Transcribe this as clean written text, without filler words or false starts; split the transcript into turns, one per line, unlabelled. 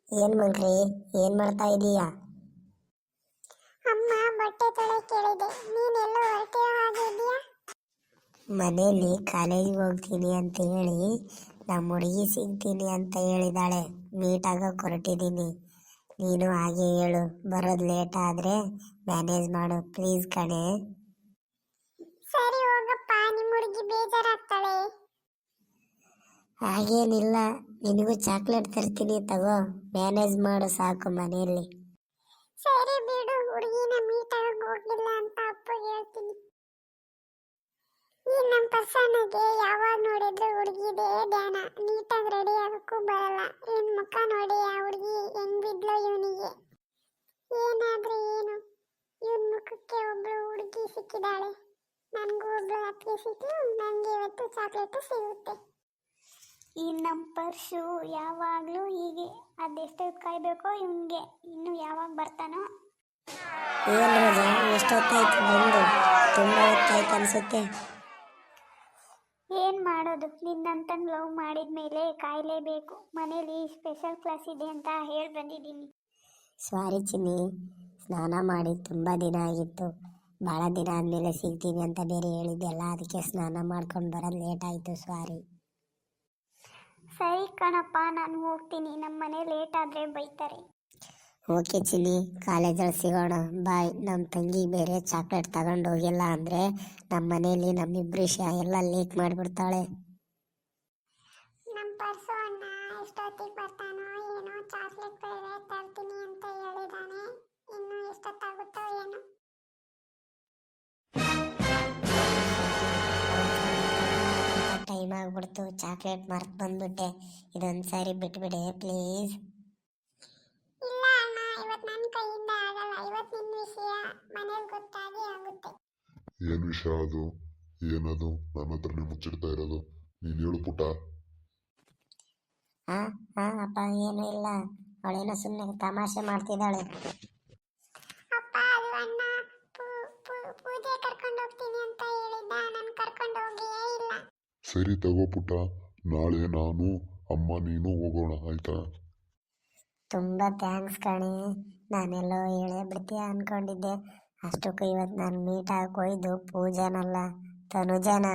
ಏನ್ ಮಂಕ್ರಿ, ಏನ್ ಮಾಡ್ತಾ ಇದೀಯಾ?
ಅಮ್ಮ ಬಟ್ಟೆ ತೊಳೆ ಕೇಳಿದೆ. ನೀನೆಲ್ಲೋ ಹೊರಟೆ ಹಾಗಿದ್ಯಾ?
ಮನೇಲಿ ಕಾಲೇಜಿಗೆ ಹೋಗ್ತೀನಿ ಅಂತ ಹೇಳಿ ನಮ್ಮ ಹುಡುಗಿ ಸಿಗ್ತೀನಿ ಅಂತ ಹೇಳಿದಾಳೆ. ಮೀಟ್ ಆಗಕ್ಕೆ ಹೊರಟಿದ್ದೀನಿ. ನೀನು ಹಾಗೆ ಹೇಳು, ಬರೋದು ಲೇಟ್ ಆದ್ರೆ ಮ್ಯಾನೇಜ್ ಮಾಡು ಪ್ಲೀಸ್ ಕಣೆ.
ಸರಿ ಹೋಗಪ್ಪ, ನಿಮ್ಮ ಹುಡುಗಿ ಬೇಜಾರಾಗ್ತಾಳೆ.
ಹಾಗೇನಿಲ್ಲ, ನಿನಗೂ ಚಾಕ್ಲೇಟ್ ತರ್ತೀನಿ ತಗೋ, ಮ್ಯಾನೇಜ್ ಮಾಡು ಸಾಕು ಮನೆಯಲ್ಲಿ.
ಸರಿ ಬಿಡು, ಹುಡುಗಿನ ಮೀಟ್ ಆಗಕ್ ಹೋಗಿಲ್ಲ ಅಂತ ಅಪ್ಪಗೆ ಹೇಳ್ತೀನಿ. ಈ ನಮ್ಮ ಪರ್ಸನ್ಗೆ ಯಾವಾಗ ನೋಡಿದ್ರು ಹುಡುಗಿದೇ ಧ್ಯಾನ. ನೀಟಾಗಿ ರೆಡಿ ಆಗಕ್ಕೂ ಬರಲ್ಲ. ಏನ್ ಮುಖ ನೋಡಿ ಆ ಹುಡುಗಿ ಹೆಂಗ್ ಬಿದ್ಲೋ ಇವನಿಗೆ. ಏನಾದ್ರೆ ಏನು, ಇವನ್ ಮುಖಕ್ಕೆ ಒಬ್ಳು ಹುಡುಗಿ ಸಿಕ್ಕಿದಾಳೆ. ನನ್ಗೂ ಒಬ್ಳು ಅತ್ತಿಗೆ ಸಿಕ್ಲು, ನನ್ಗೆ ಇವತ್ತು ಚಾಕ್ಲೇಟ್ ಸಿಗುತ್ತೆ.
ಈ ನಮ್ಮ ಪರ್ಸು ಯಾವಾಗಲೂ ಹೀಗೆ, ಅದೆಷ್ಟು ಕಾಯ್ಬೇಕೋ ಇವನಿಗೆ, ಇನ್ನು ಯಾವಾಗ ಬರ್ತಾನೋ.
ಏನ್ ರಜಾ, ಎಷ್ಟೊತ್ತಾಯ್ತು ಬಂದು? ತುಂಬ ಹೊತ್ತಾಯ್ತು ಅನ್ಸುತ್ತೆ.
ಏನು ಮಾಡೋದು, ನಿನ್ನಂತ ಲವ್ ಮಾಡಿದ ಮೇಲೆ ಕಾಯಲೇಬೇಕು. ಮನೇಲಿ ಸ್ಪೆಷಲ್ ಕ್ಲಾಸ್ ಇದೆ ಅಂತ ಹೇಳಿ ಬಂದಿದ್ದೀನಿ.
ಸಾರಿ ಚಿನ್ನಿ, ಸ್ನಾನ ಮಾಡಿ ತುಂಬ ದಿನ ಆಗಿತ್ತು. ಭಾಳ ದಿನ ಆದಮೇಲೆ ಸಿಗ್ತೀನಿ ಅಂತ ಬೇರೆ ಹೇಳಿದ್ದೆಲ್ಲ, ಅದಕ್ಕೆ ಸ್ನಾನ ಮಾಡ್ಕೊಂಡು ಬರೋದು ಲೇಟ್ ಆಯಿತು, ಸಾರಿ.
ಸರಿ ಕಣಪ್ಪ, ನಾನು ಹೋಗ್ತೀನಿ. ನಮ್ಮ ಮನೆ ಲೇಟ್ ಆದರೆ ಬೈತಾರೆ.
ಓಕೆ ಚಿನ್ನಿ, ಕಾಲೇಜಲ್ಲಿ ಸಿಗೋಣ, ಬಾಯ್. ನಮ್ಮ ತಂಗಿ ಬೇರೆ ಚಾಕ್ಲೇಟ್ ತಗೊಂಡು ಹೋಗಿಲ್ಲ ಅಂದರೆ ನಮ್ಮ ಮನೇಲಿ ನಮ್ಮಿಬ್ಬರು ವಿಷಯ ಎಲ್ಲ ಲೀಕ್ ಮಾಡಿಬಿಡ್ತಾಳೆ.
ನಮ್ಮ ಪರ್ಸು ಅಣ್ಣ ಎಷ್ಟೊತ್ತಿಗೆ ಬರ್ತಾನೋ ಏನೋ. ಚಾಕ್ಲೇಟ್ ಬೇರೆ ತರ್ತೀನಿ ಅಂತ ಹೇಳಿದಾನೆ. ಇನ್ನು ಎಷ್ಟೊತ್ತಾಗುತ್ತೋ ಏನೋ.
ಟೈಮ್ ಆಗ್ಬಿಡ್ತು, ಚಾಕ್ಲೇಟ್ ಮರ್ತು ಬಂದ್ಬಿಟ್ಟೆ. ಇದೊಂದು ಸಾರಿ ಬಿಟ್ಬಿಡೆ ಪ್ಲೀಸ್.
ಇಲ್ಲ ಅಣ್ಣ, ಇವತ್ತು ನನ್ನ ಕೈಯಿಂದ ಆಗಲ್ಲ. ಇವತ್ತು ನಿನ್ನ ವಿಷಯ ಮನೇಲಿ ಗೊತ್ತಾಗಿ ಆಗುತ್ತೆ.
ಏನು ವಿಷಯ ಅದು? ಏನದು ನನ್ನ ಹತ್ರನೇ ಮುಚ್ಚಿಡ್ತಾ ಇರೋದು? ನೀನು ಹೇಳು ಪುಟ್ಟ.
ಅಪ್ಪ ಏನೂ ಇಲ್ಲ, ಅವಳೇನೋ ಸುಮ್ಮನೆ ತಮಾಷೆ ಮಾಡ್ತಿದ್ದಾಳೆ.
ಅಪ್ಪ, ಅದು ಅಣ್ಣ ಪೂಜೆ ಕರ್ಕೊಂಡು ಹೋಗ್ತೀನಿ ಅಂತ ಹೇಳಿದ್ದ. ನಾನು ಕರ್ಕೊಂಡು ಹೋಗಿಯೇ ಇಲ್ಲ.
ಸರಿ ತಗೋ ಪುಟ್ಟ, ನಾಳೆ ನಾನು ಅಮ್ಮ ನೀನು ಹೋಗೋಣ, ಆಯ್ತಾ?
ತುಂಬ ಥ್ಯಾಂಕ್ಸ್ ಕಣೆ, ನಾನೆಲ್ಲೋ ಹೇಳೇ ಬಿಡ್ತೀಯ ಅಂದ್ಕೊಂಡಿದ್ದೆ. ಅಷ್ಟಕ್ಕೂ ಇವತ್ತು ನಾನು ಮೀಟ್ ಹಾಕೋಯ್ದು ಪೂಜಾನಲ್ಲ, ತನುಜನ.